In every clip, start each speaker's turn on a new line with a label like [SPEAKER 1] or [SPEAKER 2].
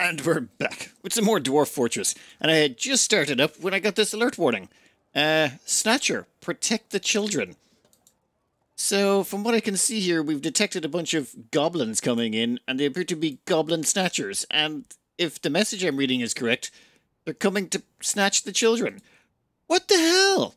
[SPEAKER 1] And we're back with some more Dwarf Fortress. And I had just started up when I got this alert warning. Snatcher, protect the children. So, from what I can see here, we've detected a bunch of goblins coming in, and they appear to be goblin snatchers. And if the message I'm reading is correct, they're coming to snatch the children. What the hell?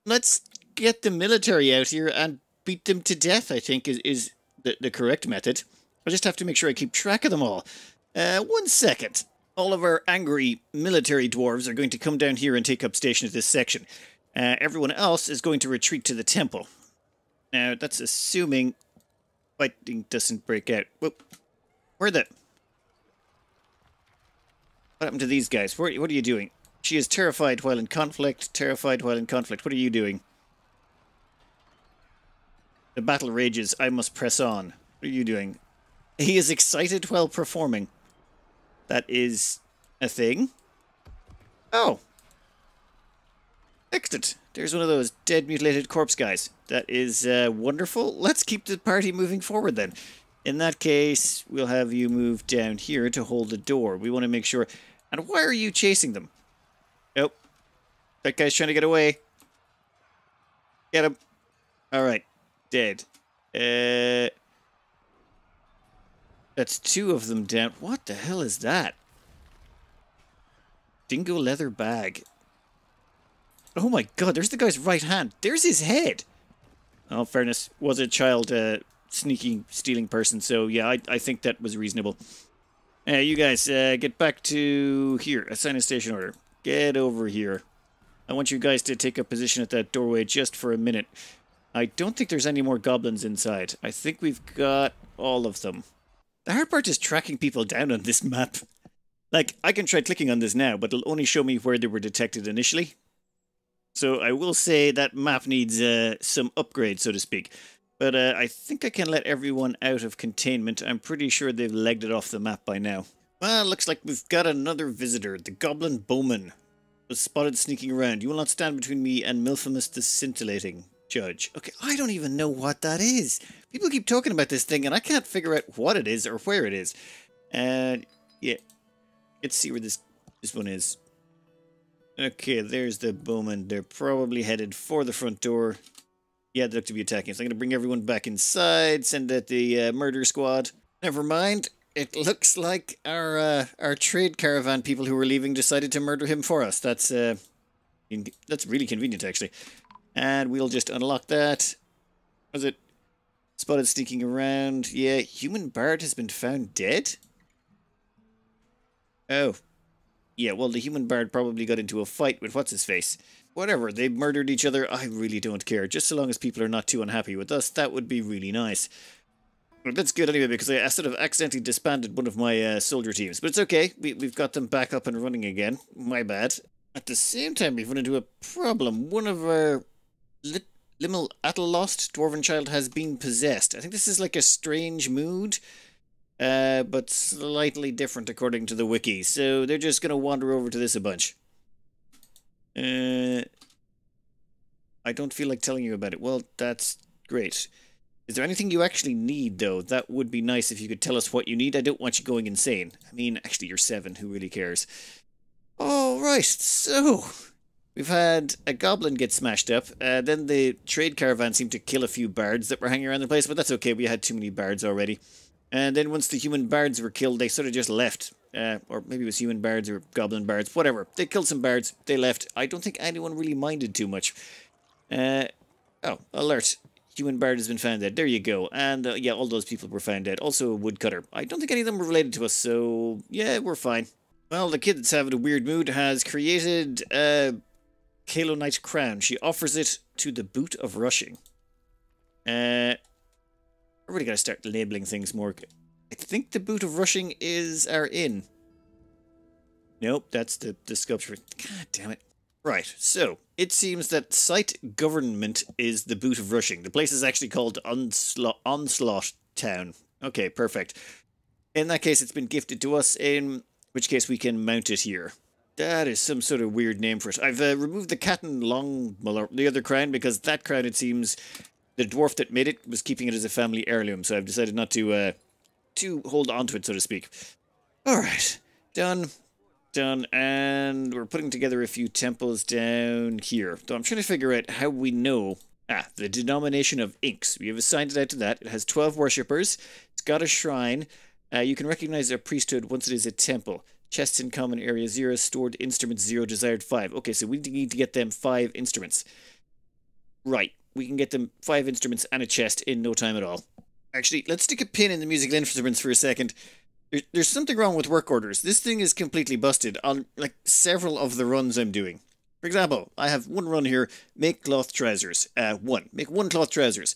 [SPEAKER 1] Let's get the military out here and beat them to death, I think, is the correct method. I just have to make sure I keep track of them all. 1 second. All of our angry military dwarves are going to come down here and take up station at this section. Everyone else is going to retreat to the temple. Now, that's assuming fighting doesn't break out. Whoop. What happened to these guys? What are you doing? She is terrified while in conflict. Terrified while in conflict. What are you doing? The battle rages. I must press on. What are you doing? He is excited while performing. That is a thing. Oh. Excellent. There's one of those dead, mutilated corpse guys. That is wonderful. Let's keep the party moving forward then. In that case, we'll have you move down here to hold the door. We want to make sure... And why are you chasing them? Oh. That guy's trying to get away. Get him. Alright. Dead. That's 2 of them down. What the hell is that? Dingo leather bag. Oh my god, there's the guy's right hand. There's his head. Oh, fairness. Was a child sneaking, stealing person, so yeah, I think that was reasonable. You guys, get back to here. Assign a station order. Get over here. I want you guys to take a position at that doorway just for a minute. I don't think there's any more goblins inside. I think we've got all of them. The hard part is tracking people down on this map. Like, I can try clicking on this now, but it'll only show me where they were detected initially. So I will say that map needs some upgrade, so to speak. But I think I can let everyone out of containment. I'm pretty sure they've legged it off the map by now. Well, looks like we've got another visitor. The Goblin Bowman was spotted sneaking around. You will not stand between me and Milfimus the Scintillating Judge. Okay, I don't even know what that is. People keep talking about this thing, and I can't figure out what it is or where it is. Yeah. Let's see where this one is. Okay, there's the bowman. They're probably headed for the front door. Yeah, they look to be attacking. So I'm going to bring everyone back inside, send out the murder squad. Never mind. It looks like our trade caravan people who were leaving decided to murder him for us. That's really convenient, actually. And we'll just unlock that. Was it spotted sneaking around? Yeah, human bard has been found dead? Oh. Yeah, well, the human bard probably got into a fight with what's-his-face. Whatever, they murdered each other, I really don't care. Just so long as people are not too unhappy with us, that would be really nice. But that's good anyway, because I sort of accidentally disbanded one of my soldier teams. But it's okay, we've got them back up and running again. My bad. At the same time, we've run into a problem. One of our Limmel Atalost dwarven child has been possessed. I think this is like a strange mood. But slightly different according to the wiki. So they're just going to wander over to this a bunch. I don't feel like telling you about it. Well, that's great. Is there anything you actually need, though? That would be nice if you could tell us what you need. I don't want you going insane. I mean, actually, you're 7. Who really cares? All right, so... We've had a goblin get smashed up. Then the trade caravan seemed to kill a few bards that were hanging around the place. But that's okay. We had too many bards already. And then once the human bards were killed, they sort of just left. Or maybe it was human bards or goblin bards, whatever. They killed some bards, they left. I don't think anyone really minded too much. Oh, alert. Human bard has been found dead. There you go. And yeah, all those people were found dead. Also a woodcutter. I don't think any of them were related to us, so yeah, we're fine. Well, the kid that's having a weird mood has created a Kalonite crown. She offers it to the Boot of Rushing. I really gotta start labeling things more. I think the Boot of Rushing is our inn. Nope, that's the sculpture. God damn it. Right, so, it seems that site government is the Boot of Rushing. The place is actually called Onslaught Town. Okay, perfect. In that case, it's been gifted to us, in which case we can mount it here. That is some sort of weird name for it. I've removed the cat and the other crown, because that crown, it seems... The dwarf that made it was keeping it as a family heirloom, so I've decided not to to hold on to it, so to speak. All right, done. Done, and we're putting together a few temples down here. So I'm trying to figure out how we know. The denomination of inks. We have assigned it out to that. It has 12 worshippers. It's got a shrine. You can recognize a priesthood once it is a temple. Chests in common area 0, stored instruments 0, desired 5. Okay, so we need to get them 5 instruments. Right, we can get them 5 instruments and a chest in no time at all. Actually, let's stick a pin in the musical instruments for a second. There's something wrong with work orders. This thing is completely busted on like several of the runs I'm doing. For example, I have one run here, make cloth trousers. Make 1 cloth trousers.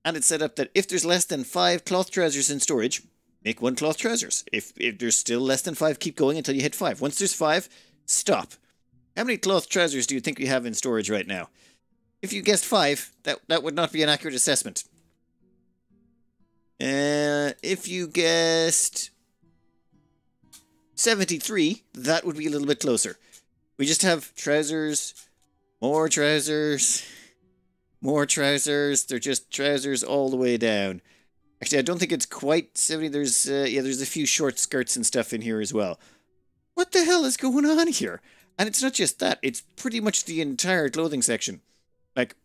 [SPEAKER 1] And it's set up that if there's less than 5 cloth trousers in storage, make 1 cloth trousers. If there's still less than 5, keep going until you hit 5. Once there's 5, stop. How many cloth trousers do you think we have in storage right now? If you guessed 5, that would not be an accurate assessment. If you guessed 73, that would be a little bit closer. We just have trousers, more trousers, more trousers. They're just trousers all the way down. Actually, I don't think it's quite 70. There's a few short skirts and stuff in here as well. What the hell is going on here? And it's not just that. It's pretty much the entire clothing section. Like,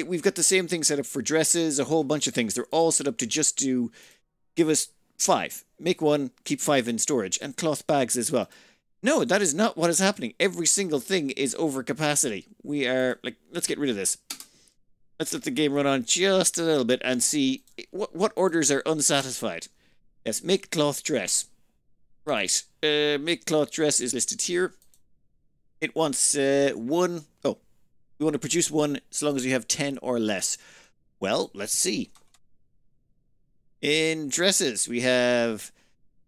[SPEAKER 1] we've got the same thing set up for dresses, a whole bunch of things. They're all set up to just to give us 5. Make 1, keep 5 in storage, and cloth bags as well. No, that is not what is happening. Every single thing is over capacity. We are, like, let's get rid of this. Let's let the game run on just a little bit and see what orders are unsatisfied. Yes, make cloth dress. Right, make cloth dress is listed here. It wants 1. Oh, we want to produce 1 so long as we have 10 or less. Well, let's see. In dresses, we have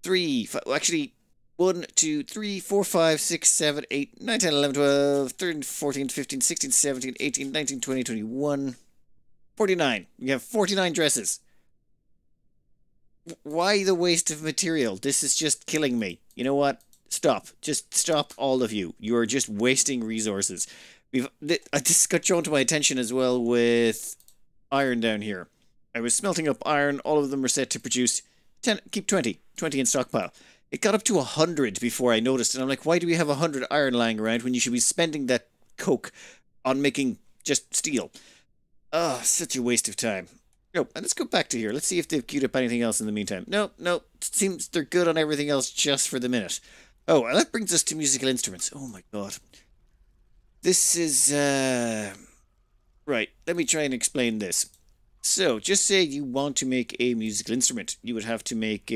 [SPEAKER 1] 3, 5, actually 1, 2, 3, 4, 5, 6, 7, 8, 9, 10, 11, 12, 13, 14, 15, 16, 17, 18, 19, 20, 21, 49. We have 49 dresses. Why the waste of material? This is just killing me. You know what? Stop. Just stop, all of you. You are just wasting resources. This got drawn to my attention as well with iron down here. I was smelting up iron. All of them are set to produce 10. Keep 20 in stockpile. It got up to 100 before I noticed, and I'm like, why do we have 100 iron lying around when you should be spending that coke on making just steel? Oh, such a waste of time. Oh, and let's go back to here. Let's see if they've queued up anything else in the meantime. No, it seems they're good on everything else just for the minute. Oh, and that brings us to musical instruments. Oh my god. This is, right, let me try and explain this. So, just say you want to make a musical instrument. You would have to make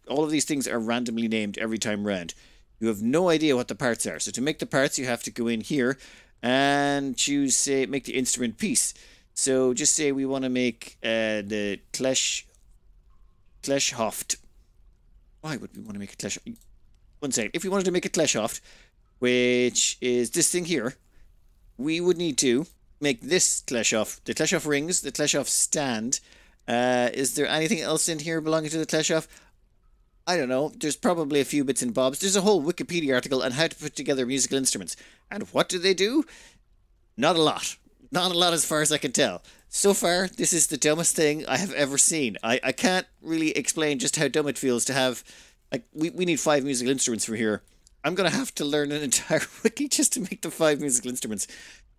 [SPEAKER 1] all of these things are randomly named every time round. You have no idea what the parts are. So to make the parts, you have to go in here and choose, say, make the instrument piece. So just say we want to make the Kleshhoft. Why would we want to make a Kleshhoft? One second. If we wanted to make a Kleshhoft, which is this thing here, we would need to make this Kleshhoft, the Kleshhoft rings, the Kleshhoft stand. Is there anything else in here belonging to the Kleshhoft? I don't know. There's probably a few bits and bobs. There's a whole Wikipedia article on how to put together musical instruments. And what do? Not a lot. Not a lot as far as I can tell. So far, this is the dumbest thing I have ever seen. I can't really explain just how dumb it feels to have... Like, we need 5 musical instruments from here. I'm going to have to learn an entire wiki just to make the 5 musical instruments.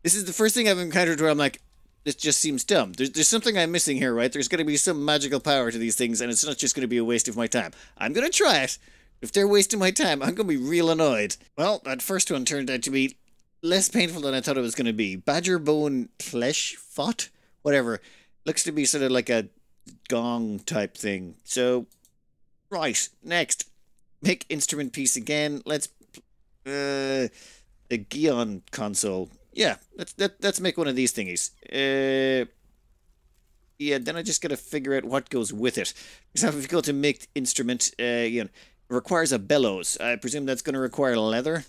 [SPEAKER 1] This is the first thing I've encountered where I'm like, this just seems dumb. There's something I'm missing here, right? There's going to be some magical power to these things, and it's not just going to be a waste of my time. I'm going to try it. If they're wasting my time, I'm going to be real annoyed. Well, that first one turned out to be less painful than I thought it was going to be. Badger bone flesh fought? Whatever. Looks to be sort of like a gong type thing. So, right, next. Make instrument piece again. Let's... a Gion console. Yeah, let's make one of these thingies. Yeah, then I just gotta figure out what goes with it. For example, if you go to make instrument, it requires a bellows. I presume that's gonna require leather.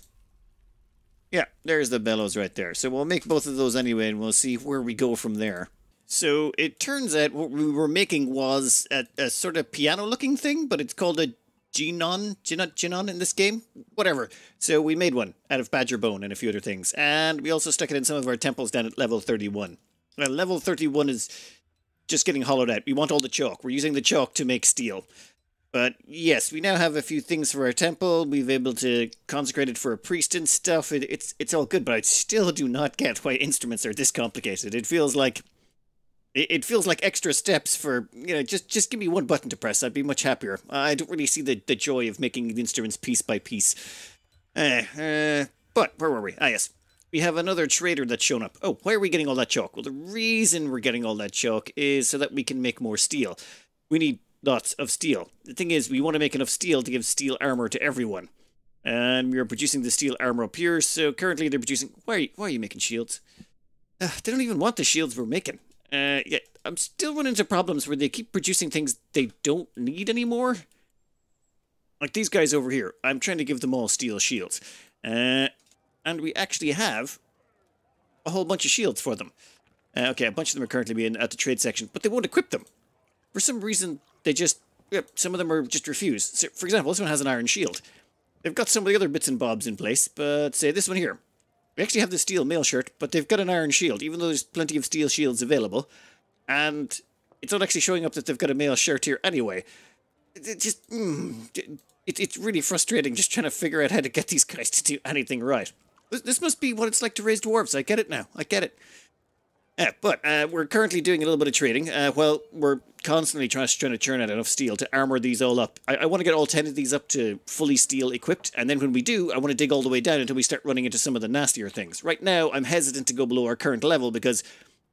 [SPEAKER 1] Yeah, there's the bellows right there. So we'll make both of those anyway, and we'll see where we go from there. So it turns out what we were making was a sort of piano-looking thing, but it's called a Genon in this game? Whatever. So we made one out of badger bone and a few other things. And we also stuck it in some of our temples down at level 31. Level 31 is just getting hollowed out. We want all the chalk. We're using the chalk to make steel. But yes, we now have a few things for our temple. We've able to consecrate it for a priest and stuff. It's all good, but I still do not get why instruments are this complicated. It feels like extra steps for, just give me one button to press. I'd be much happier. I don't really see the joy of making the instruments piece by piece. But where were we? Ah, yes. We have another trader that's shown up. Oh, why are we getting all that chalk? Well, the reason we're getting all that chalk is so that we can make more steel. We need lots of steel. The thing is, we want to make enough steel to give steel armor to everyone. And we are producing the steel armor up here, so currently they're producing... Why are you making shields? They don't even want the shields we're making. Yeah, I'm still running into problems where they keep producing things they don't need anymore. Like these guys over here. I'm trying to give them all steel shields. And we actually have a whole bunch of shields for them. Okay, a bunch of them are currently being at the trade section, but they won't equip them. For some reason, they just... some of them are just refused. So, for example, this one has an iron shield. They've got some of the other bits and bobs in place, but say this one here. We actually have the steel mail shirt, but they've got an iron shield, even though there's plenty of steel shields available. And it's not actually showing up that they've got a mail shirt here anyway. It's really frustrating just trying to figure out how to get these guys to do anything right. This must be what it's like to raise dwarves. I get it now. I get it. But we're currently doing a little bit of trading. Well, we're constantly trying to churn out enough steel to armor these all up. I want to get all 10 of these up to fully steel equipped, and then when we do, I want to dig all the way down until we start running into some of the nastier things. Right now, I'm hesitant to go below our current level because,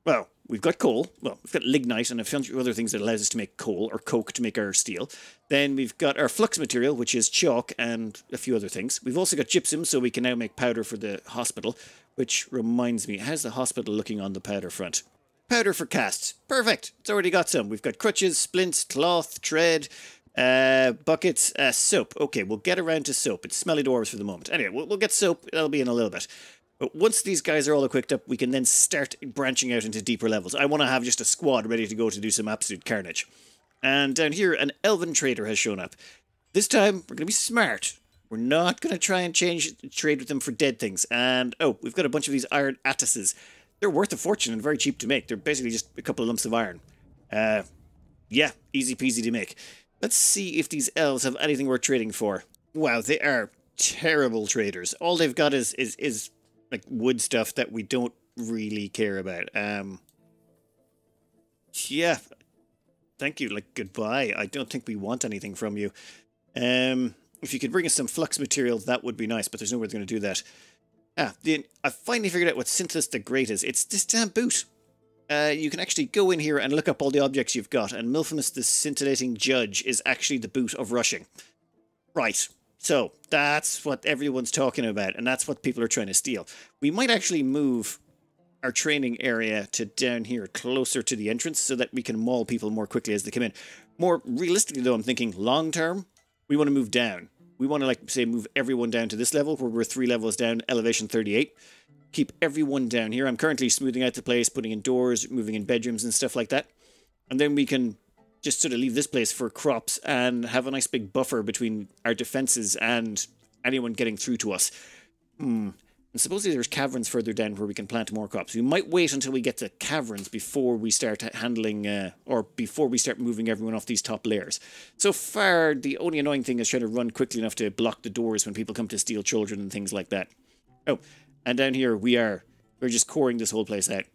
[SPEAKER 1] well, we've got coal. Well, we've got lignite and a few other things that allows us to make coal or coke to make our steel. Then we've got our flux material, which is chalk and a few other things. We've also got gypsum, so we can now make powder for the hospital. Which reminds me, how's the hospital looking on the powder front? Powder for casts. Perfect. It's already got some. We've got crutches, splints, cloth, thread, buckets, soap. Okay, we'll get around to soap. It's smelly dwarves for the moment. Anyway, we'll get soap. That'll be in a little bit. But once these guys are all equipped up, we can then start branching out into deeper levels. I want to have just a squad ready to go to do some absolute carnage. And down here, an elven trader has shown up. This time, we're going to be smart. We're not going to try and trade with them for dead things. And, oh, we've got a bunch of these iron atlases. They're worth a fortune and very cheap to make. They're basically just a couple of lumps of iron. Yeah, easy peasy to make. Let's see if these elves have anything worth trading for. Wow, they are terrible traders. All they've got is like wood stuff that we don't really care about. Yeah, thank you. Like, goodbye. I don't think we want anything from you. If you could bring us some flux material, that would be nice, but there's no way they're going to do that. I finally figured out what Synthesis the Great is. It's this damn boot. You can actually go in here and look up all the objects you've got, and Milphemus the Scintillating Judge is actually the boot of rushing. Right. So, that's what everyone's talking about, and that's what people are trying to steal. We might actually move our training area to down here, closer to the entrance, so that we can maul people more quickly as they come in. More realistically, though, I'm thinking long-term, we want to move down. We want to, like, say, move everyone down to this level, where we're 3 levels down, elevation 38. Keep everyone down here. I'm currently smoothing out the place, putting in doors, moving in bedrooms and stuff like that. And then we can just sort of leave this place for crops and have a nice big buffer between our defenses and anyone getting through to us. And supposedly there's caverns further down where we can plant more crops. We might wait until we get to caverns before we start handling, or before we start moving everyone off these top layers. So far, the only annoying thing is trying to run quickly enough to block the doors when people come to steal children and things like that. Oh, and down here we're just coring this whole place out.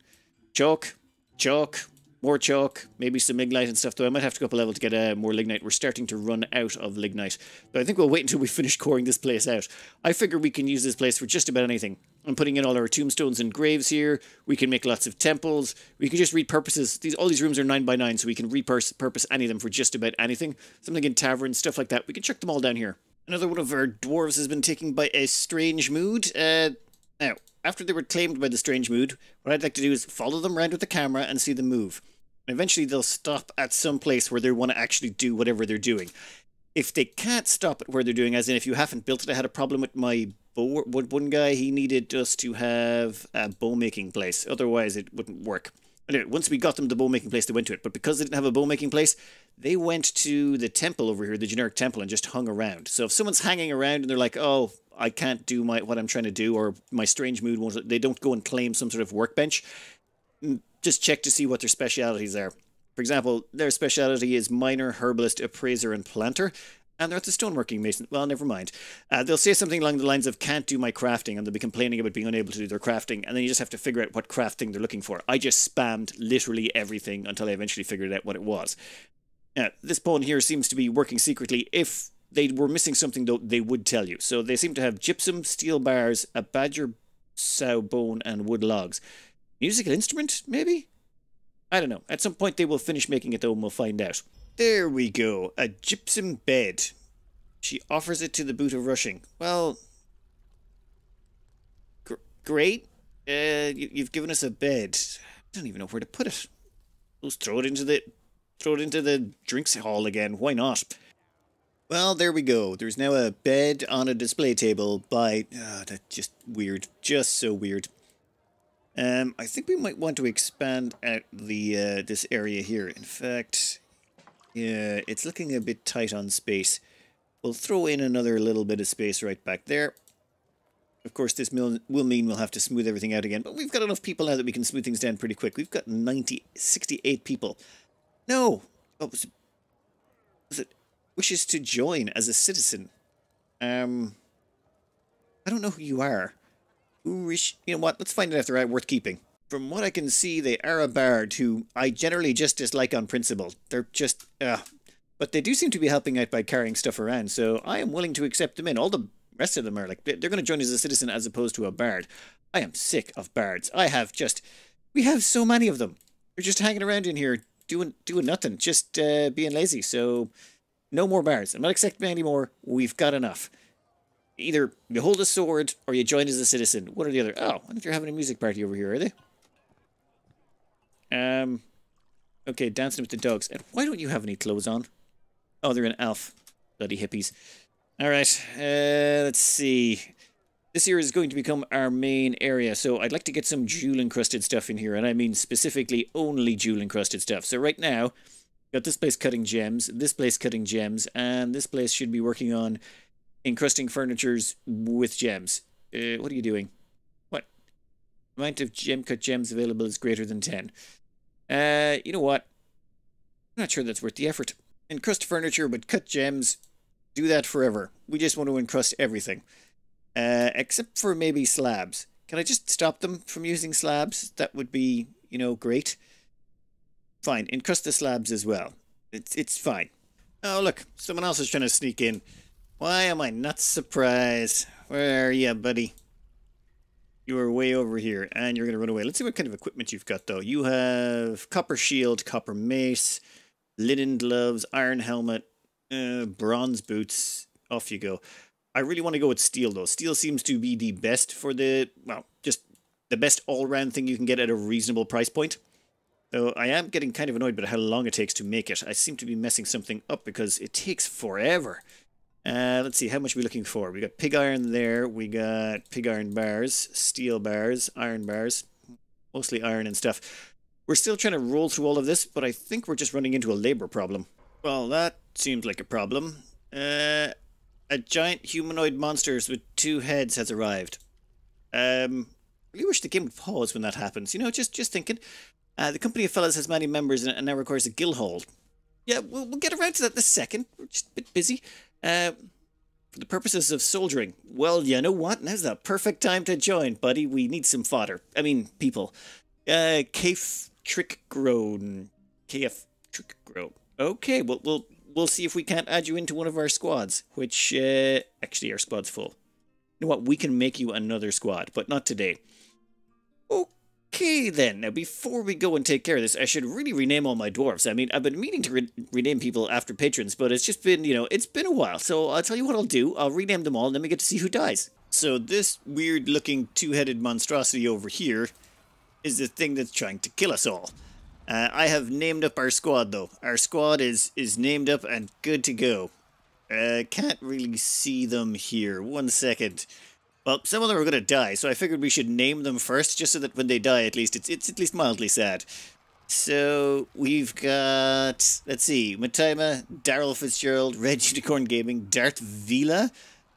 [SPEAKER 1] Chalk, chalk, more chalk, maybe some lignite and stuff, though I might have to go up a level to get more lignite. We're starting to run out of lignite. But I think we'll wait until we finish coring this place out. I figure we can use this place for just about anything. I'm putting in all our tombstones and graves here. We can make lots of temples. We can just repurpose all these rooms are 9 by 9, so we can repurpose any of them for just about anything. Something in taverns, stuff like that. We can chuck them all down here. Another one of our dwarves has been taken by a strange mood. Now, after they were claimed by the strange mood, what I'd like to do is follow them around with the camera and see them move. And eventually they'll stop at some place where they want to actually do whatever they're doing. If they can't stop at where they're doing, as in if you haven't built it, I had a problem with my bow. One guy, he needed us to have a bow making place. Otherwise it wouldn't work. Anyway, once we got them the bow making place, they went to it. But because they didn't have a bow making place, they went to the temple over here, the generic temple, and just hung around. So if someone's hanging around and they're like, oh, I can't do what I'm trying to do, or my strange mood won't, they don't go and claim some sort of workbench. Just check to see what their specialities are. For example, their speciality is miner, herbalist, appraiser, and planter. And they're at the stoneworking mason. Well, never mind. They'll say something along the lines of, can't do my crafting, and they'll be complaining about being unable to do their crafting, and then you just have to figure out what crafting they're looking for. I just spammed literally everything until I eventually figured out what it was. This pawn here seems to be working secretly. If they were missing something, though, they would tell you. So they seem to have gypsum, steel bars, a badger sow bone, and wood logs. Musical instrument, maybe? I don't know. At some point they will finish making it, though, and we'll find out. There we go. A gypsum bed. She offers it to the boot of rushing. Well, great. You've given us a bed. I don't even know where to put it. Let's throw it into the drinks hall again. Why not? Well, there we go. There's now a bed on a display table by... that's just weird. Just so weird. I think we might want to expand out the this area here. In fact... yeah, it's looking a bit tight on space. We'll throw in another little bit of space right back there. Of course, this will mean we'll have to smooth everything out again, but we've got enough people now that we can smooth things down pretty quick. We've got 68 people. No! What was it? Wishes to join as a citizen. I don't know who you are. You know what? Let's find out if they're worth keeping. From what I can see, they are a bard who I generally just dislike on principle. They're just, but they do seem to be helping out by carrying stuff around, so I am willing to accept them in. All the rest of them are like, they're going to join as a citizen as opposed to a bard. I am sick of bards. We have so many of them. They're just hanging around in here doing nothing, just being lazy, so no more bards. I'm not accepting any more. We've got enough. Either you hold a sword or you join as a citizen. One or the other. Oh, I wonder if they're having a music party over here, are they? Okay, dancing with the dogs. And why don't you have any clothes on? Oh, they're an elf. Bloody hippies. Alright, let's see. This here is going to become our main area, so I'd like to get some jewel-encrusted stuff in here, and I mean specifically only jewel-encrusted stuff. So right now, got this place cutting gems, this place cutting gems, and this place should be working on encrusting furnitures with gems. What are you doing? What? The amount of cut gems available is greater than 10. You know what? I'm not sure that's worth the effort. Encrust furniture with cut gems. Do that forever. We just want to encrust everything. Except for maybe slabs. Can I just stop them from using slabs? That would be, you know, great. Fine. Encrust the slabs as well. It's fine. Oh, look. Someone else is trying to sneak in. Why am I not surprised? Where are you, buddy? You are way over here, and you're going to run away. Let's see what kind of equipment you've got, though. You have copper shield, copper mace, linen gloves, iron helmet, bronze boots. Off you go. I really want to go with steel, though. Steel seems to be the best for the, well, just the best all-round thing you can get at a reasonable price point. Though I am getting kind of annoyed about how long it takes to make it. I seem to be messing something up because it takes forever. Let's see, how much are we looking for? We got pig iron there, we got pig iron bars, steel bars, iron bars, mostly iron and stuff. We're still trying to roll through all of this, but I think we're just running into a labor problem. Well, that seems like a problem. A giant humanoid monster with 2 heads has arrived. I really wish the game would pause when that happens. You know, just thinking. The company of fellas has many members and now requires a guild hold. Yeah, we'll get around to that in a second. We're just a bit busy. For the purposes of soldiering. Well, you know what? Now's the perfect time to join, buddy. We need some fodder. I mean, people. KF Trick Grown. KF Trick Grown. Okay, well, we'll see if we can't add you into one of our squads. Which, actually, our squad's full. You know what? We can make you another squad, but not today. Okay, then. Now, before we go and take care of this, I should really rename all my dwarves. I mean, I've been meaning to rename people after patrons, but it's just been, you know, it's been a while. So I'll tell you what I'll do. I'll rename them all, and then we get to see who dies. So this weird-looking 2-headed monstrosity over here is the thing that's trying to kill us all. I have named up our squad, though. Our squad is named up and good to go. Can't really see them here. 1 second. Well, some of them are going to die, so I figured we should name them first, just so that when they die, at least, it's at least mildly sad. So, we've got, let's see, Mataima, Daryl Fitzgerald, Red Unicorn Gaming, Dart Vila.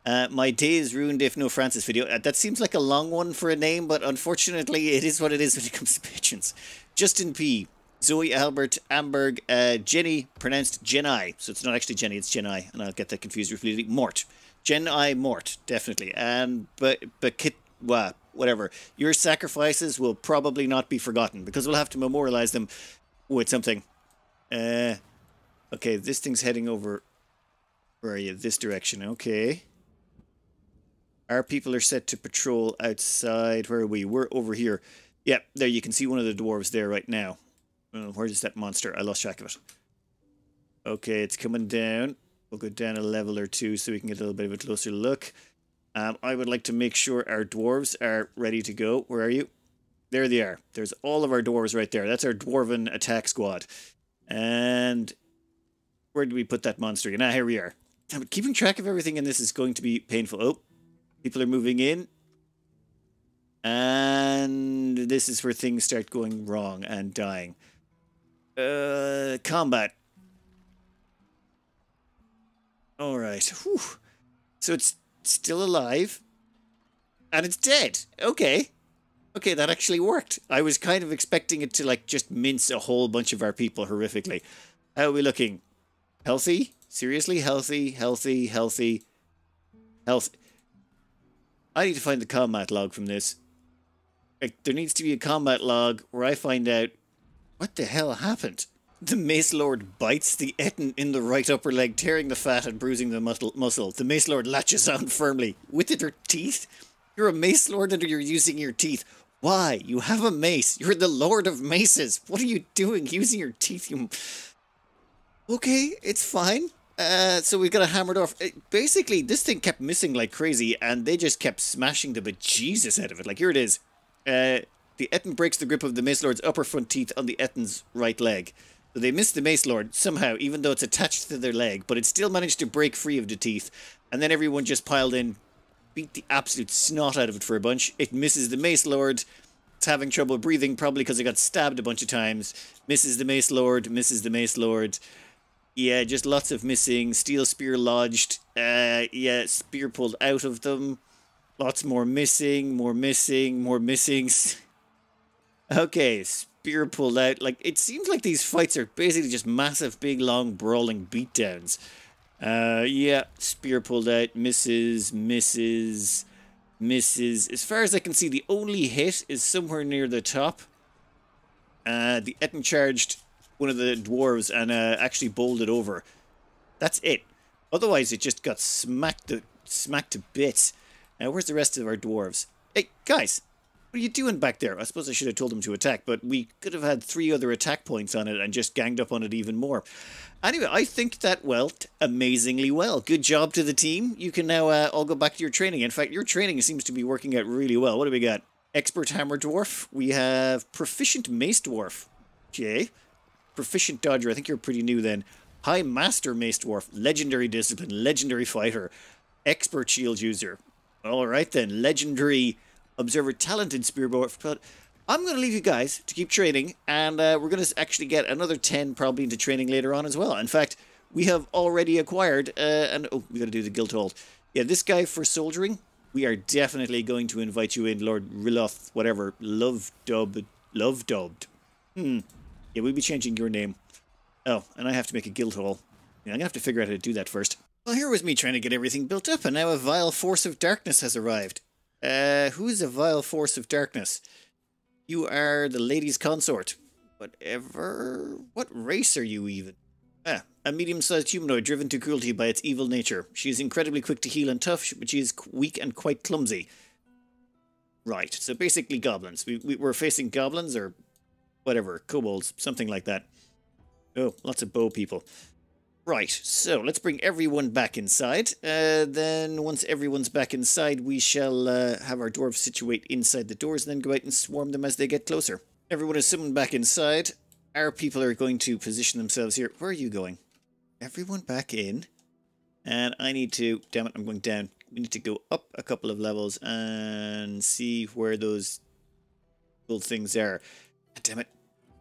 [SPEAKER 1] My day is ruined if no Francis video. That seems like a long one for a name, but unfortunately, it is what it is when it comes to patrons. Justin P. Zoe, Albert, Amberg, Jenny, pronounced Jenai. So it's not actually Jenny, it's Jenai, and I'll get that confused repeatedly. Mort. Jenai Mort, definitely. And but Kit, whatever. Your sacrifices will probably not be forgotten because we'll have to memorialize them with something. Okay, this thing's heading over. Where are you? This direction. Okay. Our people are set to patrol outside. Where are we? We're over here. Yep, there you can see one of the dwarves there right now. Where is that monster? I lost track of it. Okay, it's coming down. We'll go down a level or two so we can get a little bit of a closer look. I would like to make sure our dwarves are ready to go. Where are you? There they are. There's all of our dwarves right there. That's our dwarven attack squad. And where did we put that monster? Ah, here we are. Damn it, keeping track of everything in this is going to be painful. Oh, people are moving in. And this is where things start going wrong and dying. Combat. Alright. So it's still alive. And it's dead. Okay. Okay, that actually worked. I was kind of expecting it to, like, just mince a whole bunch of our people horrifically. How are we looking? Healthy? Seriously? Healthy, healthy, healthy. Health. I need to find the combat log from this. Like, there needs to be a combat log where I find out what the hell happened. The Mace Lord bites the Etten in the right upper leg, tearing the fat and bruising the muscle. The Mace Lord latches on firmly. With her teeth? You're a Mace Lord and you're using your teeth. Why? You have a mace. You're the Lord of Maces. What are you doing using your teeth? You... Okay, it's fine. So we've got a hammer Dwarf. Basically, this thing kept missing like crazy, and they just kept smashing the bejesus out of it. Like, here it is. The Etten breaks the grip of the Mace Lord's upper front teeth on the Etten's right leg. So they missed the Mace Lord somehow, even though it's attached to their leg, but it still managed to break free of the teeth. And then everyone just piled in, beat the absolute snot out of it for a bunch. It misses the Mace Lord. It's having trouble breathing, probably because it got stabbed a bunch of times. Misses the Mace Lord, misses the Mace Lord. Yeah, just lots of missing. Steel spear lodged. Yeah, spear pulled out of them. Lots more missing, more missing, more missing. Okay, spear pulled out. Like, it seems like these fights are basically just massive, big, long, brawling beatdowns. Yeah, spear pulled out. Misses, misses, misses. As far as I can see, the only hit is somewhere near the top. The Etten charged one of the dwarves and actually bowled it over. That's it. Otherwise, it just got smacked to bits. Now, where's the rest of our dwarves? Hey, guys, what are you doing back there? I suppose I should have told them to attack, but we could have had 3 other attack points on it and just ganged up on it even more. Anyway, I think that went amazingly well. Good job to the team. You can now all go back to your training. In fact, your training seems to be working out really well. What do we got? Expert Hammer Dwarf. We have Proficient Mace Dwarf. Okay. Proficient Dodger. I think you're pretty new then. High Master Mace Dwarf. Legendary Discipline. Legendary Fighter. Expert Shield User. Alright then. Legendary Observer. Talented Spear Dwarf. But I'm going to leave you guys to keep training. And we're going to actually get another 10 probably into training later on as well. In fact, we have already acquired... oh, we got to do the guild hold. Yeah, this guy for soldiering... We are definitely going to invite you in, Lord Riloth, whatever. Love dubbed. Yeah, we'll be changing your name. Oh, and I have to make a guild hall. Yeah, I'm going to have to figure out how to do that first. Well, here was me trying to get everything built up, and now a vile force of darkness has arrived. Who is a vile force of darkness? You are the lady's consort. Whatever. What race are you even? A medium-sized humanoid driven to cruelty by its evil nature. She is incredibly quick to heal and tough, but she is weak and quite clumsy. Right, so basically goblins. We're facing goblins or whatever, kobolds, something like that. Oh, lots of bow people. Right, so let's bring everyone back inside. Then once everyone's back inside, we shall have our dwarves situate inside the doors and then go out and swarm them as they get closer. Everyone is summoned back inside. Our people are going to position themselves here. Where are you going? Everyone back in. And I need to... Damn it, I'm going down. We need to go up a couple of levels and see where those little things are. Damn it.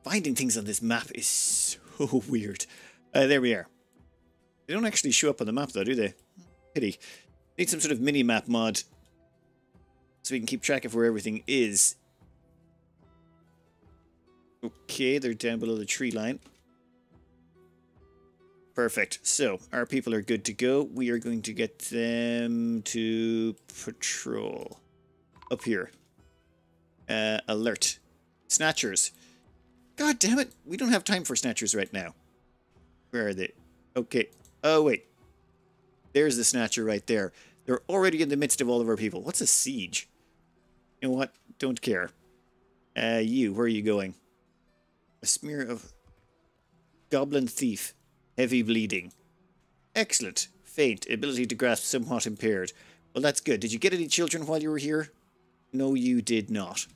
[SPEAKER 1] Finding things on this map is so weird. There we are. They don't actually show up on the map though, do they? Pity. Need some sort of mini-map mod so we can keep track of where everything is. Okay, they're down below the tree line. Perfect. So, our people are good to go. We are going to get them to patrol. Up here. Alert. Snatchers. God damn it. We don't have time for snatchers right now. Where are they? Okay. Oh, wait. There's the snatcher right there. They're already in the midst of all of our people. What's a siege? You know what? Don't care. Where are you going? A smear of... Goblin thief. Heavy bleeding. Excellent. Faint. Ability to grasp somewhat impaired. Well, that's good. Did you get any children while you were here? No, you did not.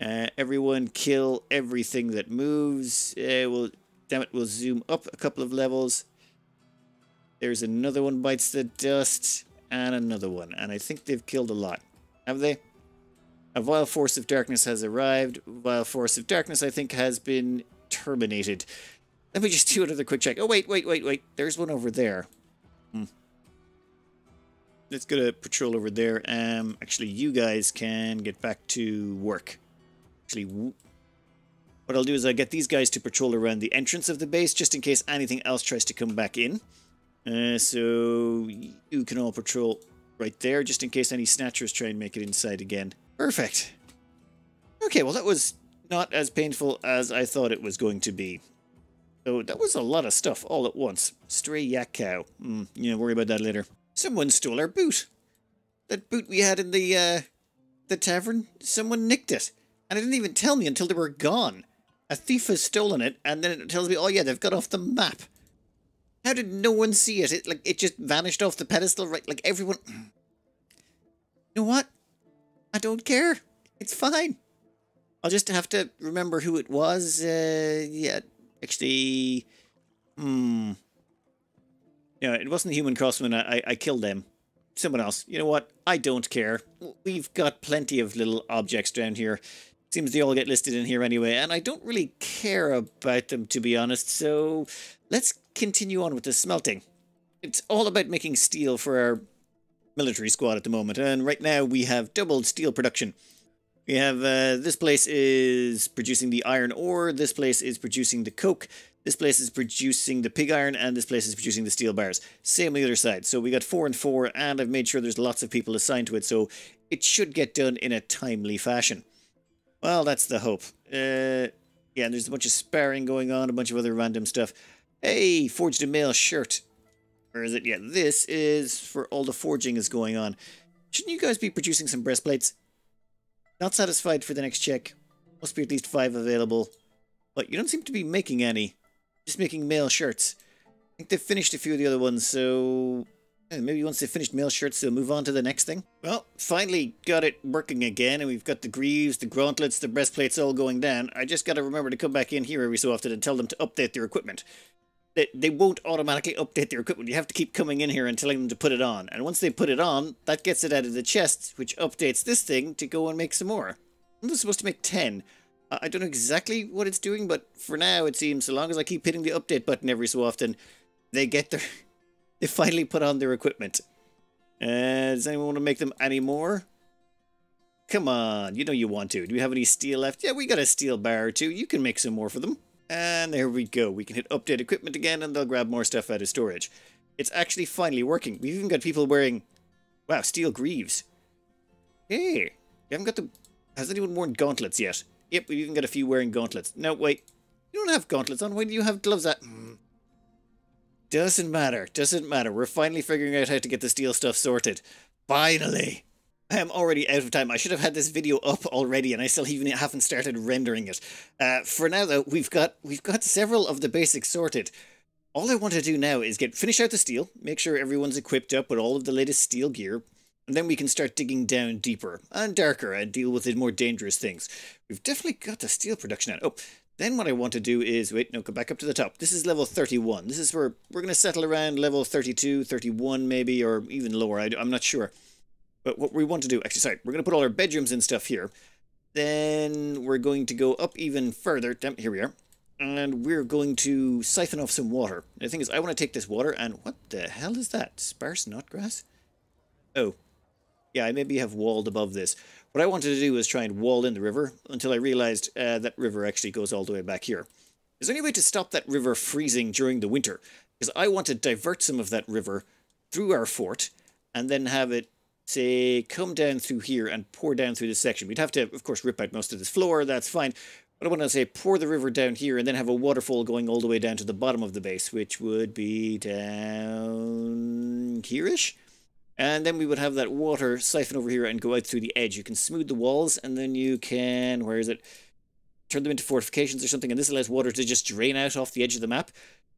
[SPEAKER 1] Everyone kill everything that moves. Damn it, we'll zoom up a couple of levels. There's another one bites the dust. And another one. And I think they've killed a lot. Have they? A vile force of darkness has arrived. Vile force of darkness, I think, has been terminated. Let me just do another quick check. Oh, wait. There's one over there. Let's go to patrol over there. Actually, you guys can get back to work. Actually, what I'll do is I'll get these guys to patrol around the entrance of the base, just in case anything else tries to come back in. So you can all patrol right there, just in case any snatchers try and make it inside again. Perfect. Okay, well that was not as painful as I thought it was going to be. So that was a lot of stuff all at once. Stray yak cow. Worry about that later. Someone stole our boot. That boot we had in the tavern, someone nicked it. And it didn't even tell me until they were gone. A thief has stolen it, and then it tells me, oh yeah, they've got off the map. How did no one see it? It just vanished off the pedestal, right? Like everyone... You know what? I don't care. It's fine. I'll just have to remember who it was. Yeah, actually... Yeah, it wasn't the human crossman. I killed them. Someone else. You know what? I don't care. We've got plenty of little objects down here. Seems they all get listed in here anyway, and I don't really care about them, to be honest, so let's continue on with the smelting. It's all about making steel for our military squad at the moment, and right now we have doubled steel production. We have, this place is producing the iron ore, this place is producing the coke, this place is producing the pig iron, and this place is producing the steel bars. Same on the other side. So we got 4 and 4, and I've made sure there's lots of people assigned to it, so it should get done in a timely fashion. Well, that's the hope. Yeah, there's a bunch of sparring going on, a bunch of other random stuff. Hey, forged a mail shirt. Where is it? Yeah, this is for all the forging is going on. Shouldn't you guys be producing some breastplates? Not satisfied for the next check. Must be at least 5 available. But you don't seem to be making any. Just making mail shirts. I think they've finished a few of the other ones, so... maybe once they've finished mail shirts, they'll move on to the next thing. Well, finally got it working again, and we've got the greaves, the gauntlets, the breastplates all going down. I just got to remember to come back in here every so often and tell them to update their equipment. They won't automatically update their equipment. You have to keep coming in here and telling them to put it on. And once they put it on, that gets it out of the chest, which updates this thing to go and make some more. I'm supposed to make 10. I don't know exactly what it's doing, but for now it seems, so long as I keep hitting the update button every so often, they get their... They finally put on their equipment. Does anyone want to make them any more? Come on, you know you want to. Do we have any steel left? Yeah, we got a steel bar or two. You can make some more for them. And there we go. We can hit update equipment again and they'll grab more stuff out of storage. It's actually finally working. We've even got people wearing, wow, steel greaves. Hey, you haven't got the... Has anyone worn gauntlets yet? Yep, we've even got a few wearing gauntlets. No, wait. You don't have gauntlets on. Why do you have gloves on? Doesn't matter. Doesn't matter. We're finally figuring out how to get the steel stuff sorted. Finally. I am already out of time. I should have had this video up already and I still even haven't started rendering it. For now though, we've got several of the basics sorted. All I want to do now is finish out the steel, make sure everyone's equipped up with all of the latest steel gear, and then we can start digging down deeper and darker and deal with the more dangerous things. We've definitely got the steel production out. Oh, then what I want to do is, wait, no, go back up to the top. This is level 31. This is where we're going to settle around level 32, 31 maybe, or even lower. I'm not sure. But what we want to do, actually, sorry, we're going to put all our bedrooms and stuff here. Then we're going to go up even further. Here we are. And we're going to siphon off some water. The thing is, I want to take this water and what the hell is that? Sparse nut grass? Oh. Yeah, I maybe have walled above this. What What I wanted to do was try and wall in the river until I realized that river actually goes all the way back here. Is there any way to stop that river freezing during the winter? Because I want to divert some of that river through our fort and then have it, say, come down through here and pour down through this section. We'd have to, of course, rip out most of this floor. That's fine. But I want to say pour the river down here and then have a waterfall going all the way down to the bottom of the base, which would be down here-ish. And then we would have that water siphon over here and go out through the edge. You can smooth the walls and then you can, where is it? Turn them into fortifications or something. And this allows water to just drain out off the edge of the map,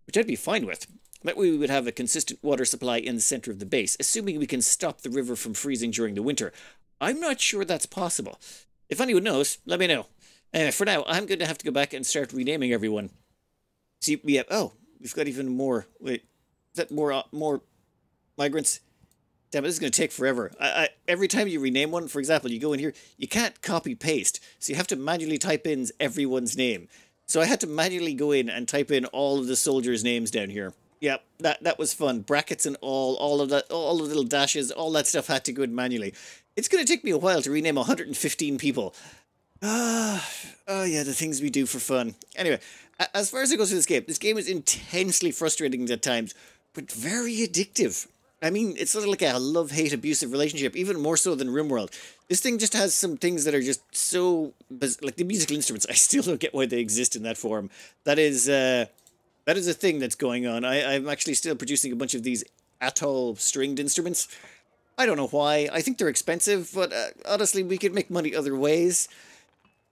[SPEAKER 1] which I'd be fine with. That way we would have a consistent water supply in the center of the base, assuming we can stop the river from freezing during the winter. I'm not sure that's possible. If anyone knows, let me know. Anyway, for now, I'm going to have to go back and start renaming everyone. See, we have... Oh, we've got even more... Wait, is that more migrants? Damn it, this is going to take forever. Every time you rename one, for example, you go in here, you can't copy-paste. So you have to manually type in everyone's name. So I had to manually go in and type in all of the soldiers' names down here. Yeah, that was fun. Brackets and all of that, all the little dashes, all that stuff had to go in manually. It's going to take me a while to rename 115 people. Oh yeah, the things we do for fun. Anyway, as far as it goes with this game is intensely frustrating at times, but very addictive. I mean, it's sort of like a love-hate abusive relationship, even more so than RimWorld. This thing just has some things that are just so... Like the musical instruments, I still don't get why they exist in that form. That is a thing that's going on. I'm actually still producing a bunch of these atoll stringed instruments. I don't know why. I think they're expensive, but honestly, we could make money other ways.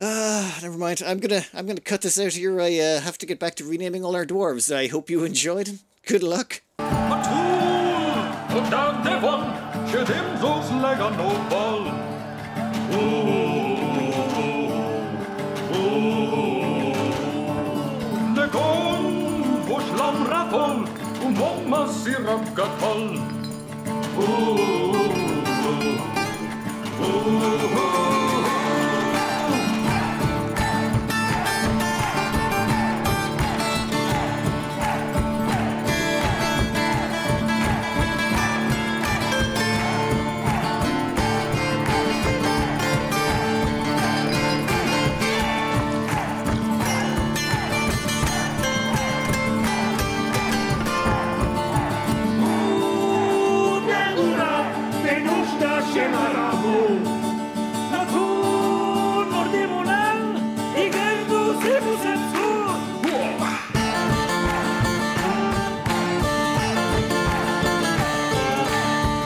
[SPEAKER 1] Never mind. I'm gonna cut this out here. I have to get back to renaming all our dwarves. I hope you enjoyed. Good luck.
[SPEAKER 2] Ooh, ooh, ooh, ooh, ooh.